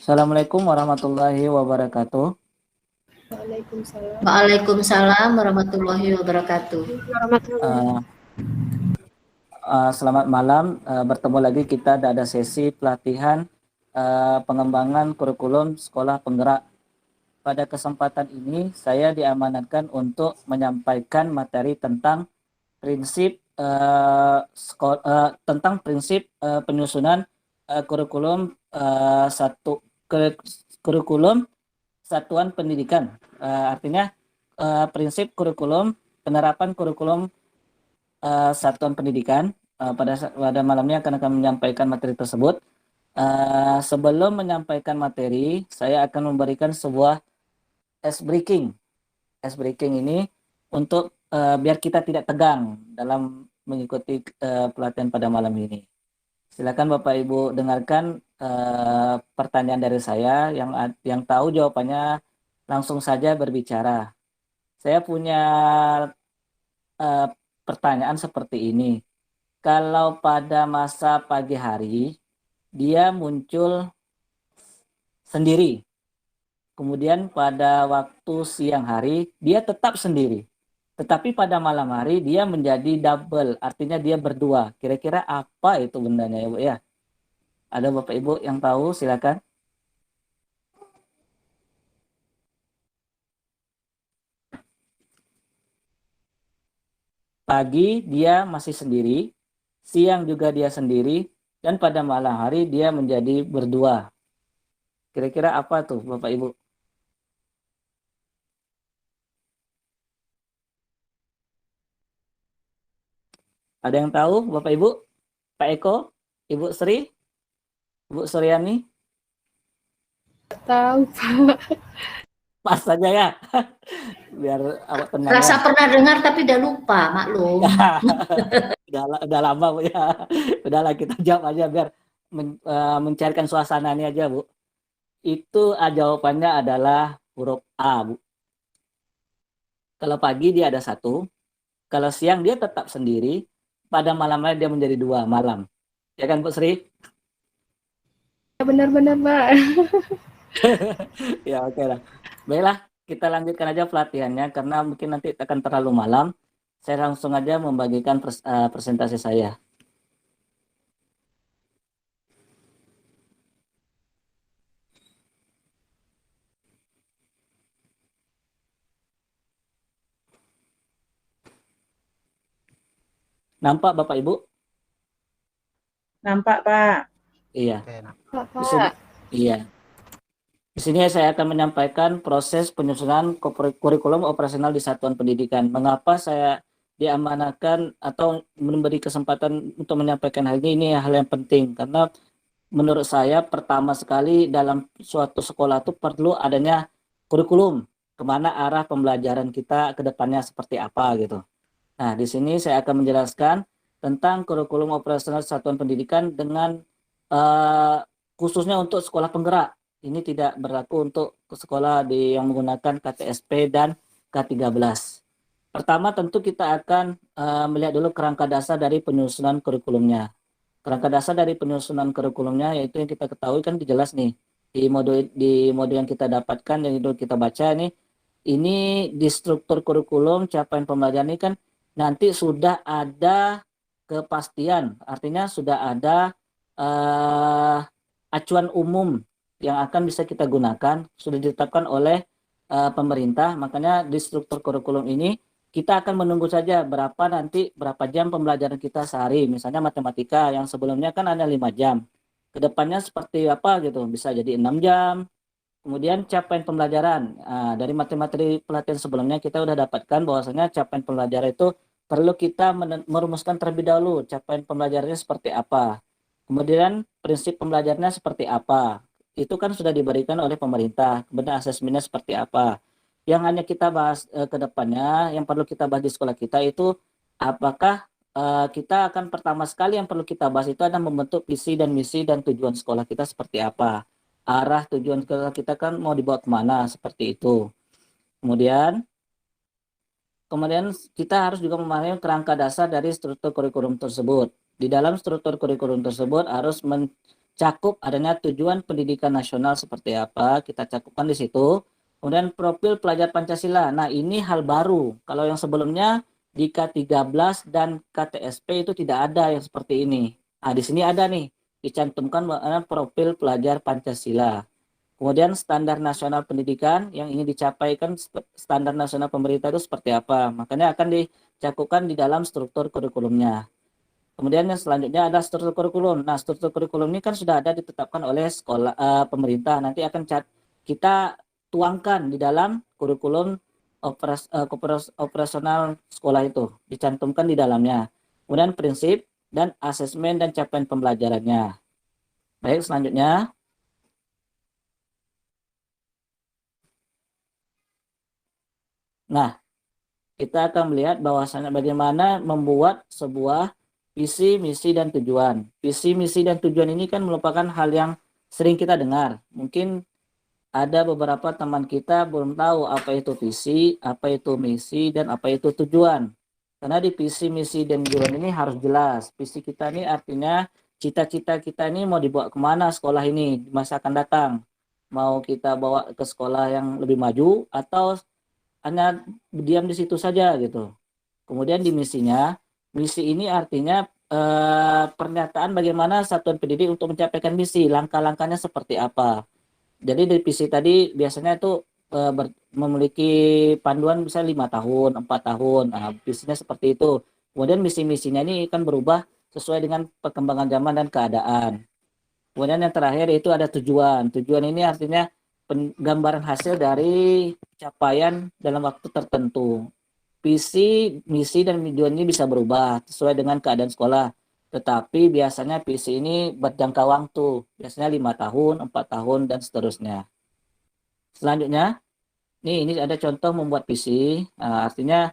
Assalamualaikum warahmatullahi wabarakatuh. Waalaikumsalam. Waalaikumsalam warahmatullahi wabarakatuh. Uh, Selamat malam. Bertemu lagi kita ada sesi pelatihan pengembangan kurikulum sekolah penggerak. Pada kesempatan ini saya diamanatkan untuk menyampaikan materi tentang prinsip penyusunan kurikulum kurikulum satuan pendidikan. Artinya prinsip kurikulum penerapan kurikulum satuan pendidikan. Pada malamnya akan menyampaikan materi tersebut. Sebelum menyampaikan materi, saya akan memberikan sebuah ice breaking. Ice breaking ini untuk biar kita tidak tegang dalam mengikuti pelatihan pada malam ini. Silakan Bapak Ibu dengarkan pertanyaan dari saya. Yang tahu jawabannya langsung saja berbicara. Saya punya pertanyaan seperti ini. Kalau pada masa pagi hari dia muncul sendiri, kemudian pada waktu siang hari dia tetap sendiri, tetapi pada malam hari dia menjadi double, artinya dia berdua. Kira-kira apa itu bendanya ya Bu ya? Ada Bapak Ibu yang tahu, silakan. Pagi dia masih sendiri, siang juga dia sendiri, dan pada malam hari dia menjadi berdua. Kira-kira apa tuh Bapak Ibu? Ada yang tahu Bapak Ibu? Pak Eko, Ibu Sri, Ibu Suryani? Tahu, Pak. Pas saja ya. Biar awak tenang Rasa ya. pernah dengar tapi udah lupa, maklum. Udah lama Bu ya. Udahlah kita jawab aja biar mencairkan suasananya aja Bu. Itu jawabannya adalah huruf A Bu. Kalau pagi dia ada satu, kalau siang dia tetap sendiri, pada malamnya dia menjadi dua malam. Ya kan Bu Sri? Benar-benar, Pak. Ya oke lah. Baiklah, kita lanjutkan aja pelatihannya karena mungkin nanti akan terlalu malam. Saya langsung aja membagikan presentasi saya. Nampak Bapak Ibu? Nampak, Pak. Iya. Pak. Di sini, iya. Di sini saya akan menyampaikan proses penyusunan kurikulum operasional di satuan pendidikan. Mengapa saya diamanahkan atau memberi kesempatan untuk menyampaikan hal ini hal yang penting karena menurut saya pertama sekali dalam suatu sekolah itu perlu adanya kurikulum, kemana arah pembelajaran kita ke depannya seperti apa gitu. Nah, di sini saya akan menjelaskan tentang kurikulum operasional satuan pendidikan dengan khususnya untuk sekolah penggerak. Ini tidak berlaku untuk sekolah yang menggunakan KTSP dan K13. Pertama tentu kita akan melihat dulu kerangka dasar dari penyusunan kurikulumnya. Kerangka dasar dari penyusunan kurikulumnya yaitu yang kita ketahui kan jelas nih di modul yang kita dapatkan yang itu kita baca ini di struktur kurikulum capaian pembelajaran ini kan nanti sudah ada kepastian, artinya sudah ada acuan umum yang akan bisa kita gunakan, sudah ditetapkan oleh pemerintah. Makanya di struktur kurikulum ini kita akan menunggu saja berapa jam pembelajaran kita sehari. Misalnya matematika yang sebelumnya kan ada 5 jam. Kedepannya seperti apa gitu, bisa jadi 6 jam. Kemudian capaian pembelajaran. Dari materi pelatihan sebelumnya kita sudah dapatkan bahwasanya capaian pembelajaran itu perlu kita merumuskan terlebih dahulu capaian pembelajarannya seperti apa. Kemudian prinsip pembelajarannya seperti apa. Itu kan sudah diberikan oleh pemerintah. Kemudian asesmennya seperti apa. Yang hanya kita bahas ke depannya, yang perlu kita bahas di sekolah kita itu apakah kita akan pertama sekali yang perlu kita bahas itu adalah membentuk visi dan misi dan tujuan sekolah kita seperti apa. Arah tujuan sekolah kita kan mau dibawa kemana seperti itu. Kemudian kita harus juga memahami kerangka dasar dari struktur kurikulum tersebut. Di dalam struktur kurikulum tersebut harus cakup adanya tujuan pendidikan nasional seperti apa, kita cakupkan di situ. Kemudian profil pelajar Pancasila. Nah, ini hal baru. Kalau yang sebelumnya di K13 dan KTSP itu tidak ada yang seperti ini. Nah, di sini ada nih, dicantumkan profil pelajar Pancasila. Kemudian standar nasional pendidikan yang ingin dicapaikan, standar nasional pemerintah itu seperti apa. Makanya akan dicakupkan di dalam struktur kurikulumnya. Kemudian yang selanjutnya ada struktur kurikulum. Nah, struktur kurikulum ini kan sudah ada ditetapkan oleh sekolah pemerintah. Nanti akan kita tuangkan di dalam kurikulum operasional sekolah itu, dicantumkan di dalamnya. Kemudian prinsip dan asesmen dan capaian pembelajarannya. Baik, selanjutnya. Nah, kita akan melihat bahwasannya bagaimana membuat sebuah visi, misi, dan tujuan. Visi, misi, dan tujuan ini kan merupakan hal yang sering kita dengar. Mungkin ada beberapa teman kita belum tahu apa itu visi, apa itu misi, dan apa itu tujuan. Karena di visi, misi, dan tujuan ini harus jelas. Visi kita ini artinya cita-cita kita ini mau dibawa kemana sekolah ini di masa akan datang. Mau kita bawa ke sekolah yang lebih maju atau hanya diam di situ saja gitu. Kemudian di misinya, misi ini artinya pernyataan bagaimana satuan pendidik untuk mencapai misi, langkah-langkahnya seperti apa. Jadi di visi tadi biasanya itu memiliki panduan bisa 5 tahun, 4 tahun. Nah, visinya seperti itu. Kemudian misi-misinya ini kan berubah sesuai dengan perkembangan zaman dan keadaan. Kemudian yang terakhir itu ada tujuan. Tujuan ini artinya penggambaran hasil dari capaian dalam waktu tertentu. Visi, misi, dan tujuan ini bisa berubah sesuai dengan keadaan sekolah. Tetapi biasanya visi ini berjangka waktu. Biasanya 5 tahun, 4 tahun, dan seterusnya. Selanjutnya, ini ada contoh membuat visi. Nah, artinya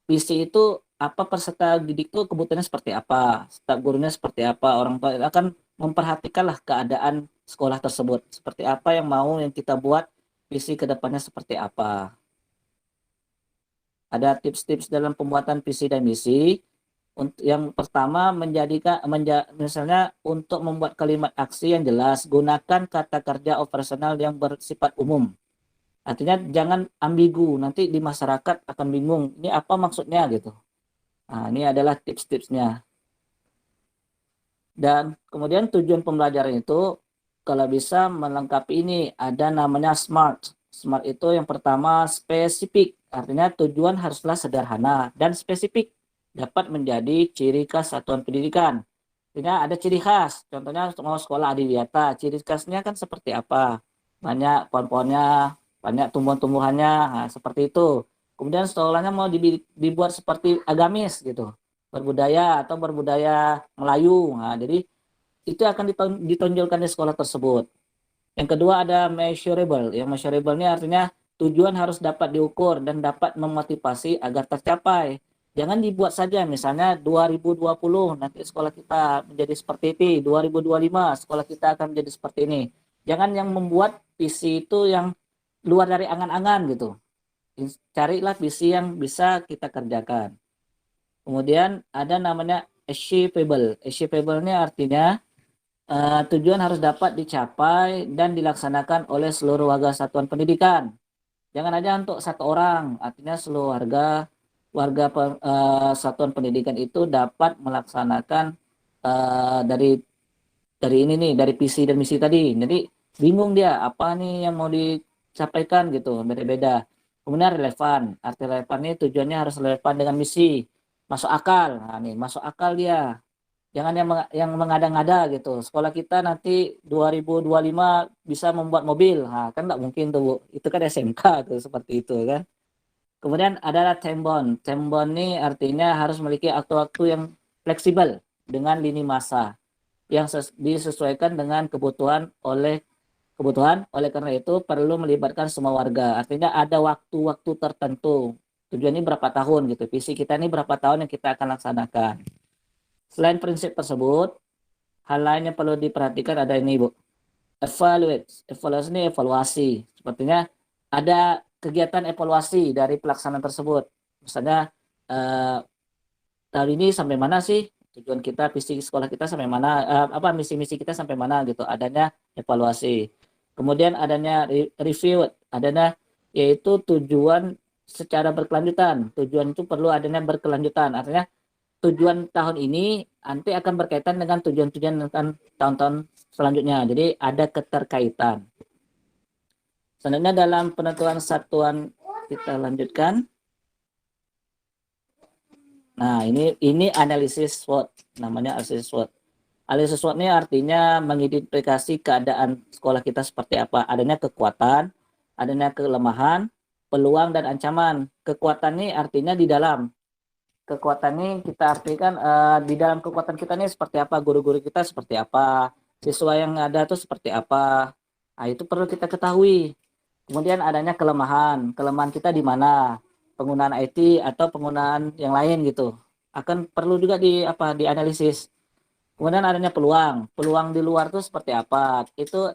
visi itu apa peserta didik itu kebutuhannya seperti apa, staf gurunya seperti apa, orang tua akan memperhatikanlah keadaan sekolah tersebut seperti apa yang mau yang kita buat visi ke depannya seperti apa. Ada tips-tips dalam pembuatan visi dan misi. Untuk yang pertama misalnya untuk membuat kalimat aksi yang jelas, gunakan kata kerja operasional yang bersifat umum. Artinya jangan ambigu, nanti di masyarakat akan bingung, ini apa maksudnya gitu. Nah, ini adalah tips-tipsnya. Dan kemudian tujuan pembelajaran itu kalau bisa melengkapi ini ada namanya SMART. SMART itu yang pertama spesifik, artinya tujuan haruslah sederhana dan spesifik, dapat menjadi ciri khas satuan pendidikan. Artinya ada ciri khas, contohnya mau sekolah adiwiyata, ciri khasnya kan seperti apa? Banyak pohon-pohonnya, banyak tumbuhan-tumbuhannya, nah, seperti itu. Kemudian sekolahnya mau dibuat seperti agamis gitu, berbudaya atau berbudaya Melayu. Nah, jadi itu akan ditonjolkan di sekolah tersebut. Yang kedua ada measurable. Yang measurable ini artinya tujuan harus dapat diukur dan dapat memotivasi agar tercapai. Jangan dibuat saja misalnya 2020 nanti sekolah kita menjadi seperti ini, 2025 sekolah kita akan menjadi seperti ini. Jangan yang membuat visi itu yang luar dari angan-angan gitu. Carilah visi yang bisa kita kerjakan. Kemudian ada namanya achievable. Achievable ini artinya tujuan harus dapat dicapai dan dilaksanakan oleh seluruh warga satuan pendidikan. Jangan aja untuk satu orang, artinya seluruh warga satuan pendidikan itu dapat melaksanakan dari ini nih, dari visi dan misi tadi. Jadi bingung dia apa nih yang mau disampaikan gitu, beda-beda. Kemudian relevan, arti relevan ini tujuannya harus relevan dengan misi, masuk akal. Nah nih masuk akal dia. Jangan yang mengada-ngada gitu. Sekolah kita nanti 2025 bisa membuat mobil. Nah, kan enggak mungkin tuh, Bu. Itu kan SMK tuh seperti itu kan. Kemudian adalah time bound. Time bound ini artinya harus memiliki waktu-waktu yang fleksibel dengan lini masa yang disesuaikan dengan kebutuhan. Oleh karena itu perlu melibatkan semua warga. Artinya ada waktu-waktu tertentu. Tujuannya berapa tahun gitu. Visi kita ini berapa tahun yang kita akan laksanakan. Selain prinsip tersebut, hal lain yang perlu diperhatikan ada ini, Bu. Evaluasi ini evaluasi. Sepertinya ada kegiatan evaluasi dari pelaksanaan tersebut. Misalnya tahun ini sampai mana sih tujuan kita, visi sekolah kita sampai mana, misi-misi kita sampai mana gitu. Adanya evaluasi. Kemudian adanya review, adanya yaitu tujuan secara berkelanjutan. Tujuan itu perlu adanya berkelanjutan. Artinya tujuan tahun ini nanti akan berkaitan dengan tujuan-tujuan tahun-tahun selanjutnya. Jadi ada keterkaitan. Selanjutnya dalam penentuan satuan kita lanjutkan. Nah, ini analisis SWOT, namanya analisis SWOT. Analisis SWOT ini artinya mengidentifikasi keadaan sekolah kita seperti apa. Adanya kekuatan, adanya kelemahan, peluang dan ancaman. Kekuatan ini artinya di dalam. Kekuatan ini kita artikan di dalam kekuatan kita ini seperti apa, guru-guru kita seperti apa, siswa yang ada itu seperti apa. Nah, itu perlu kita ketahui. Kemudian adanya kelemahan. Kelemahan kita di mana? Penggunaan IT atau penggunaan yang lain gitu. Akan perlu juga dianalisis. Kemudian adanya peluang. Peluang di luar tuh seperti apa? Itu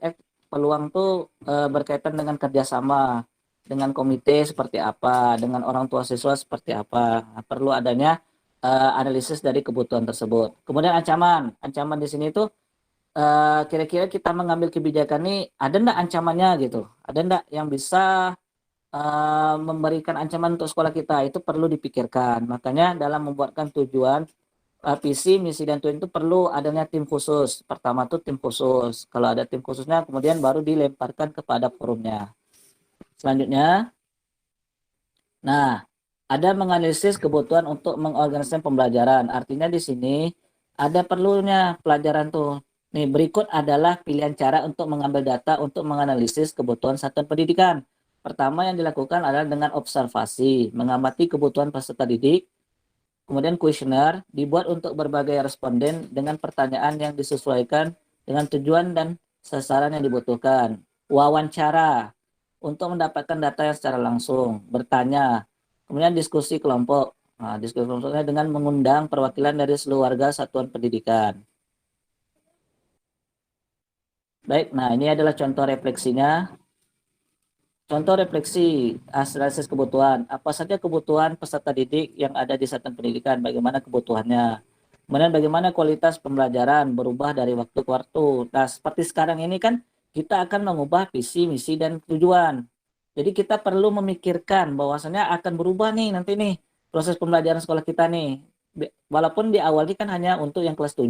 peluang tuh berkaitan dengan kerjasama, dengan komite seperti apa, dengan orang tua siswa seperti apa. Nah, perlu adanya analisis dari kebutuhan tersebut. Kemudian ancaman. Ancaman di sini tuh kira-kira kita mengambil kebijakan ini ada enggak ancamannya gitu? Ada enggak yang bisa memberikan ancaman untuk sekolah kita? Itu perlu dipikirkan. Makanya dalam membuatkan tujuan, visi, misi dan tujuan itu perlu adanya tim khusus. Pertama tuh tim khusus. Kalau ada tim khususnya kemudian baru dilemparkan kepada forumnya. Selanjutnya, nah, ada menganalisis kebutuhan untuk mengorganisasikan pembelajaran. Artinya di sini ada perlunya pelajaran tuh. Nih, berikut adalah pilihan cara untuk mengambil data untuk menganalisis kebutuhan satuan pendidikan. Pertama yang dilakukan adalah dengan observasi, mengamati kebutuhan peserta didik. Kemudian kuesioner dibuat untuk berbagai responden dengan pertanyaan yang disesuaikan dengan tujuan dan sasaran yang dibutuhkan. Wawancara untuk mendapatkan data yang secara langsung, bertanya. Kemudian diskusi kelompok. Nah, diskusi kelompoknya dengan mengundang perwakilan dari seluruh warga satuan pendidikan. Baik, nah ini adalah contoh refleksinya. Contoh refleksi analisis kebutuhan. Apa saja kebutuhan peserta didik yang ada di satuan pendidikan, bagaimana kebutuhannya. Kemudian bagaimana kualitas pembelajaran berubah dari waktu ke waktu. Nah, seperti sekarang ini kan kita akan mengubah visi, misi, dan tujuan. Jadi kita perlu memikirkan bahwasannya akan berubah nih nanti nih proses pembelajaran sekolah kita nih. Walaupun di awal ini kan hanya untuk yang kelas 7.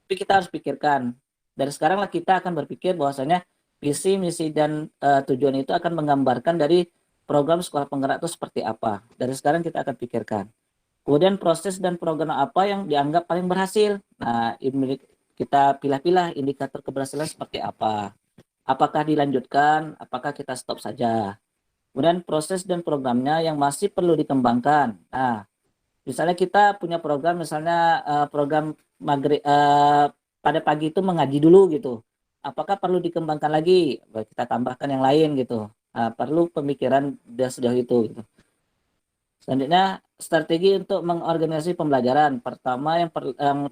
Tapi kita harus pikirkan. Dari sekarang lah kita akan berpikir bahwasannya visi, misi, dan tujuan itu akan menggambarkan dari program sekolah penggerak itu seperti apa. Dari sekarang kita akan pikirkan. Kemudian proses dan program apa yang dianggap paling berhasil. Nah, kita pilih-pilih indikator keberhasilan seperti apa. Apakah dilanjutkan, apakah kita stop saja. Kemudian proses dan programnya yang masih perlu dikembangkan. Nah, misalnya kita punya program, misalnya program pada pagi itu mengaji dulu gitu. Apakah perlu dikembangkan lagi? Kita tambahkan yang lain gitu. Nah, perlu pemikiran sejauh itu gitu. Selanjutnya, strategi untuk mengorganisasi pembelajaran. Pertama yang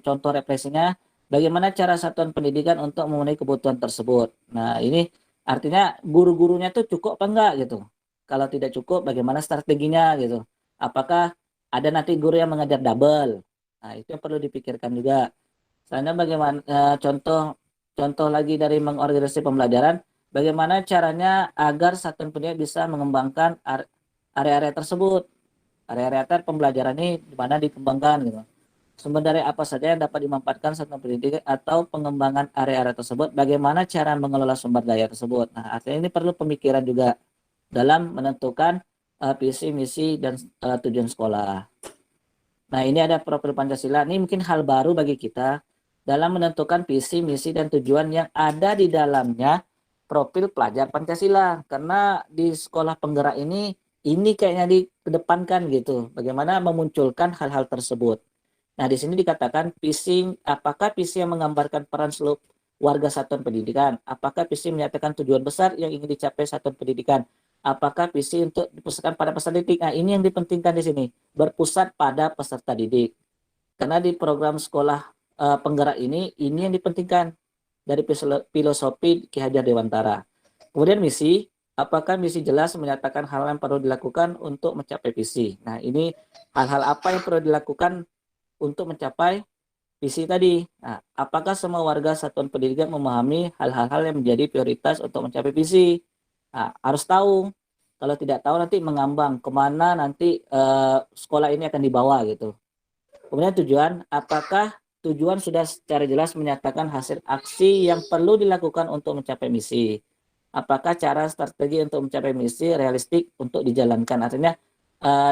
contoh refleksinya, bagaimana cara satuan pendidikan untuk memenuhi kebutuhan tersebut. Nah, ini artinya guru-gurunya tuh cukup apa enggak gitu. Kalau tidak cukup, bagaimana strateginya gitu. Apakah ada nanti guru yang mengajar double? Nah, itu yang perlu dipikirkan juga. Selanjutnya bagaimana contoh lagi dari mengorganisasi pembelajaran, bagaimana caranya agar satuan pendidikan bisa mengembangkan area-area tersebut. Area-area pembelajaran ini di mana dikembangkan gitu. Sumber daya apa saja yang dapat dimanfaatkan satuan pendidikan atau pengembangan area-area tersebut, bagaimana cara mengelola sumber daya tersebut. Nah, artinya ini perlu pemikiran juga dalam menentukan visi, misi, dan tujuan sekolah. Nah, ini ada profil Pancasila. Ini mungkin hal baru bagi kita dalam menentukan visi, misi, dan tujuan yang ada di dalamnya profil pelajar Pancasila. Karena di sekolah penggerak ini kayaknya dikedepankan gitu. Bagaimana memunculkan hal-hal tersebut. Nah, di sini dikatakan visi, apakah visi yang menggambarkan peran seluruh warga satuan pendidikan? Apakah visi menyatakan tujuan besar yang ingin dicapai satuan pendidikan? Apakah visi untuk dipusatkan pada peserta didik? Nah, ini yang dipentingkan di sini, berpusat pada peserta didik. Karena di program sekolah penggerak ini yang dipentingkan dari filosofi Ki Hajar Dewantara. Kemudian misi, apakah misi jelas menyatakan hal yang perlu dilakukan untuk mencapai visi? Nah, ini hal-hal apa yang perlu dilakukan untuk mencapai visi tadi. Nah, apakah semua warga satuan pendidikan memahami hal-hal yang menjadi prioritas untuk mencapai visi? Nah, harus tahu. Kalau tidak tahu nanti mengambang kemana nanti sekolah ini akan dibawa gitu. Kemudian tujuan, apakah tujuan sudah secara jelas menyatakan hasil aksi yang perlu dilakukan untuk mencapai misi? Apakah cara strategi untuk mencapai misi realistik untuk dijalankan? Artinya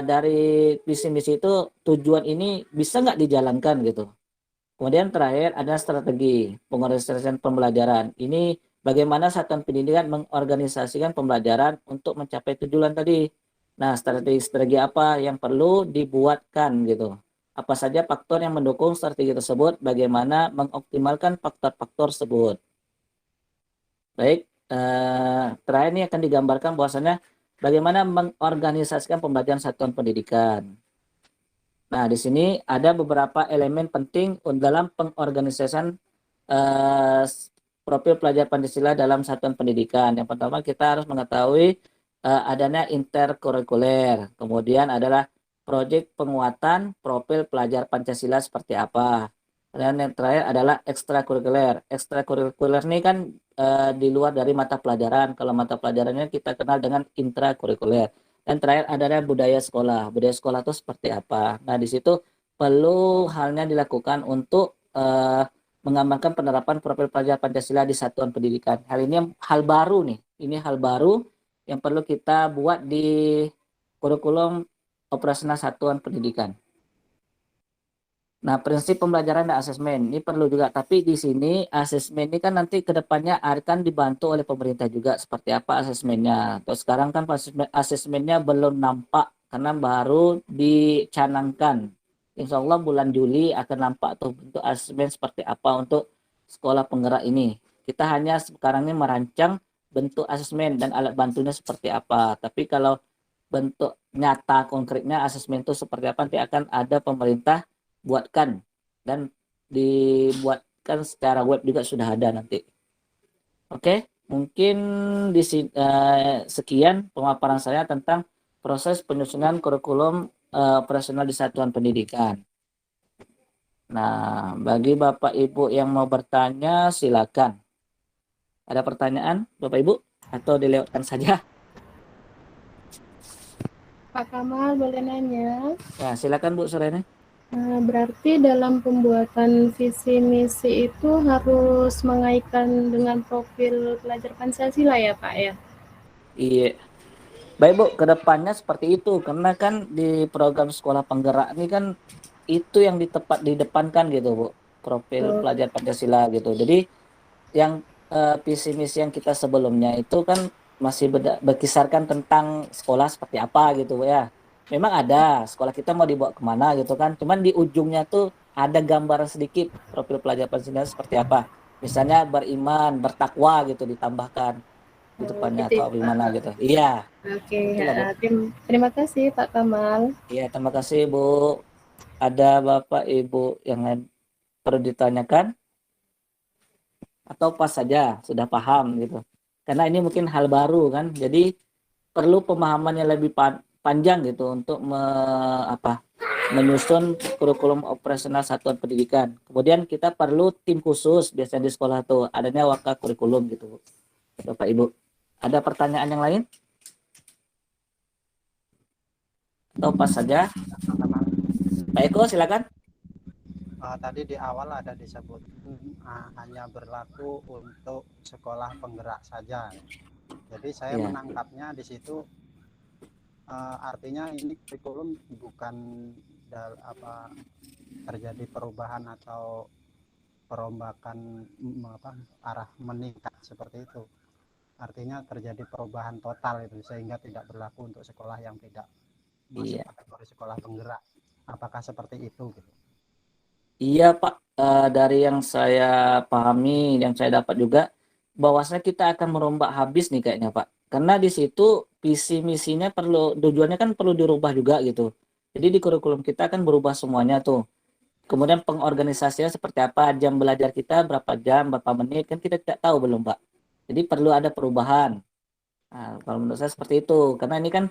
dari visi misi itu tujuan ini bisa nggak dijalankan gitu. Kemudian terakhir ada strategi pengorganisasian pembelajaran. Ini bagaimana satuan pendidikan mengorganisasikan pembelajaran untuk mencapai tujuan tadi. Nah, strategi apa yang perlu dibuatkan gitu. Apa saja faktor yang mendukung strategi tersebut, bagaimana mengoptimalkan faktor-faktor tersebut. Baik, terakhir ini akan digambarkan bahwasannya bagaimana mengorganisasikan pembelajaran satuan pendidikan. Nah, di sini ada beberapa elemen penting dalam pengorganisasian eh, profil pelajar Pancasila dalam satuan pendidikan. Yang pertama kita harus mengetahui adanya interkurikuler. Kemudian adalah proyek penguatan profil pelajar Pancasila seperti apa. Dan yang terakhir adalah ekstrakurikuler. Ekstrakurikuler ini kan di luar dari mata pelajaran. Kalau mata pelajarannya kita kenal dengan intrakurikuler. Dan terakhir adalah budaya sekolah. Budaya sekolah itu seperti apa? Nah, di situ perlu halnya dilakukan untuk menggambarkan penerapan profil pelajar Pancasila di satuan pendidikan. Hal ini hal baru nih. Ini hal baru yang perlu kita buat di kurikulum operasional satuan pendidikan. Nah, prinsip pembelajaran dan asesmen ini perlu juga, tapi di sini asesmen ini kan nanti ke depannya akan dibantu oleh pemerintah juga seperti apa asesmennya. Terus sekarang kan asesmennya belum nampak karena baru dicanangkan. Insya Allah bulan Juli akan nampak tuh bentuk asesmen seperti apa untuk sekolah penggerak ini. Kita hanya sekarang ini merancang bentuk asesmen dan alat bantunya seperti apa. Tapi kalau bentuk nyata konkretnya asesmen itu seperti apa nanti akan ada pemerintah buatkan dan dibuatkan secara web juga sudah ada nanti. Oke, mungkin di sekian pemaparan saya tentang proses penyusunan kurikulum operasional di satuan pendidikan. Nah, bagi Bapak Ibu yang mau bertanya silakan. Ada pertanyaan Bapak Ibu atau dilewatkan saja? Pak Kamal boleh nanya? Ya, silakan Bu Surene. Berarti dalam pembuatan visi misi itu harus mengaitkan dengan profil pelajar Pancasila ya Pak ya? Iya. Baik Bu, kedepannya seperti itu karena kan di program sekolah penggerak ini kan itu yang didepankan gitu Bu, profil pelajar Pancasila gitu. Jadi yang visi misi yang kita sebelumnya itu kan masih berkisarkan tentang sekolah seperti apa gitu Bu ya. Memang ada sekolah kita mau dibawa kemana gitu kan, cuman di ujungnya tuh ada gambaran sedikit profil pelajar Pancasila seperti apa. Misalnya beriman, bertakwa gitu ditambahkan di depannya Gitu atau ya, Pak. gimana gitu. Iya, Oke, itulah Bu. terima kasih Pak Kamal. Iya, terima kasih Bu. Ada Bapak Ibu yang lain perlu ditanyakan atau pas saja sudah paham gitu. Karena ini mungkin hal baru kan. Jadi perlu pemahaman yang lebih panjang gitu untuk menyusun kurikulum operasional satuan pendidikan. Kemudian kita perlu tim khusus biasanya di sekolah tuh adanya waka kurikulum gitu, Bapak Ibu. Ada pertanyaan yang lain? Atau pas saja? Pak Eko silakan. Tadi di awal ada disebut hanya berlaku untuk sekolah penggerak saja. Jadi saya menangkapnya di situ artinya ini kurikulum bukan terjadi perubahan atau perombakan arah meningkat seperti itu. Artinya terjadi perubahan total itu sehingga tidak berlaku untuk sekolah yang tidak masuk kategori sekolah penggerak. Apakah seperti itu gitu? Iya Pak, dari yang saya pahami, yang saya dapat juga, bahwasanya kita akan merombak habis nih kayaknya Pak. Karena di situ visi misinya tujuannya kan perlu dirubah juga gitu. Jadi di kurikulum kita akan berubah semuanya tuh. Kemudian pengorganisasinya seperti apa, jam belajar kita berapa jam, berapa menit, kan kita tidak tahu belum Pak. Jadi perlu ada perubahan. Nah, kalau menurut saya seperti itu. Karena ini kan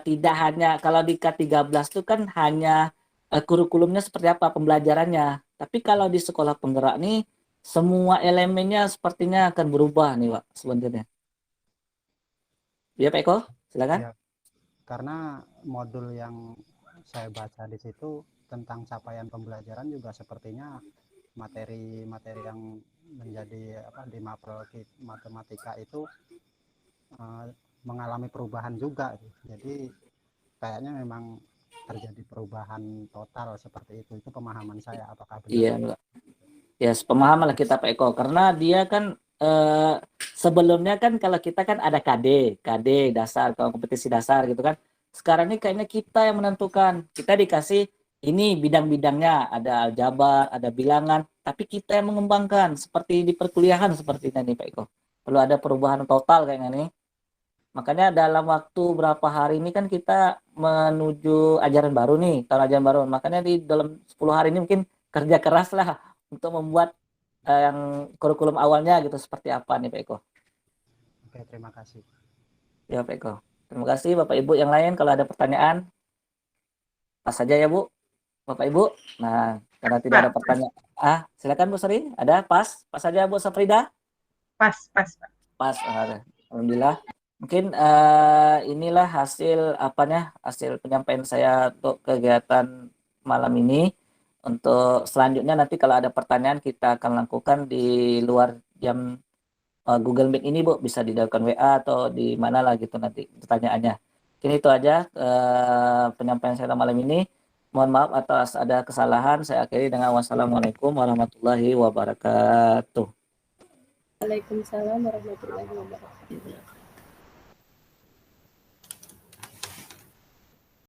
tidak hanya, kalau di K13 itu kan hanya kurikulumnya seperti apa, pembelajarannya. Tapi kalau di sekolah penggerak nih, semua elemennya sepertinya akan berubah nih Pak sebenarnya. Ya Pak Eko, silakan. Ya, karena modul yang saya baca di situ tentang capaian pembelajaran juga sepertinya materi-materi yang menjadi di matematika itu mengalami perubahan juga. Jadi kayaknya memang terjadi perubahan total seperti itu. Itu pemahaman saya, apakah benar? Iya, Pak. Ya, sepemahaman lah kita Pak Eko, karena dia kan sebelumnya kan kalau kita kan ada KD dasar, kalau kompetisi dasar gitu kan. Sekarang ini kayaknya kita yang menentukan. Kita dikasih ini bidang-bidangnya, ada aljabar, ada bilangan, tapi kita yang mengembangkan seperti di perkuliahan seperti ini Pak Eko. Perlu ada perubahan total kayaknya nih. Makanya dalam waktu berapa hari ini kan kita menuju ajaran baru nih, tahun ajaran baru. Makanya di dalam 10 hari ini mungkin kerja keras lah untuk membuat yang kurikulum awalnya gitu seperti apa nih Pak Eko. Oke, terima kasih. Ya Pak Eko. Terima kasih Bapak Ibu yang lain, kalau ada pertanyaan pas saja ya Bu, Bapak Ibu. Nah, karena tidak ada pertanyaan. Silakan Bu Sri, ada pas saja Bu Safrida. Pas. Pas, alhamdulillah. Mungkin inilah hasil penyampaian saya untuk kegiatan malam ini. Untuk selanjutnya nanti kalau ada pertanyaan kita akan lakukan di luar jam Google Meet ini Bu, bisa dilakukan WA atau di mana lah gitu nanti pertanyaannya. Mungkin itu aja penyampaian saya malam ini. Mohon maaf atas ada kesalahan. Saya akhiri dengan wassalamualaikum warahmatullahi wabarakatuh. Waalaikumsalam warahmatullahi wabarakatuh.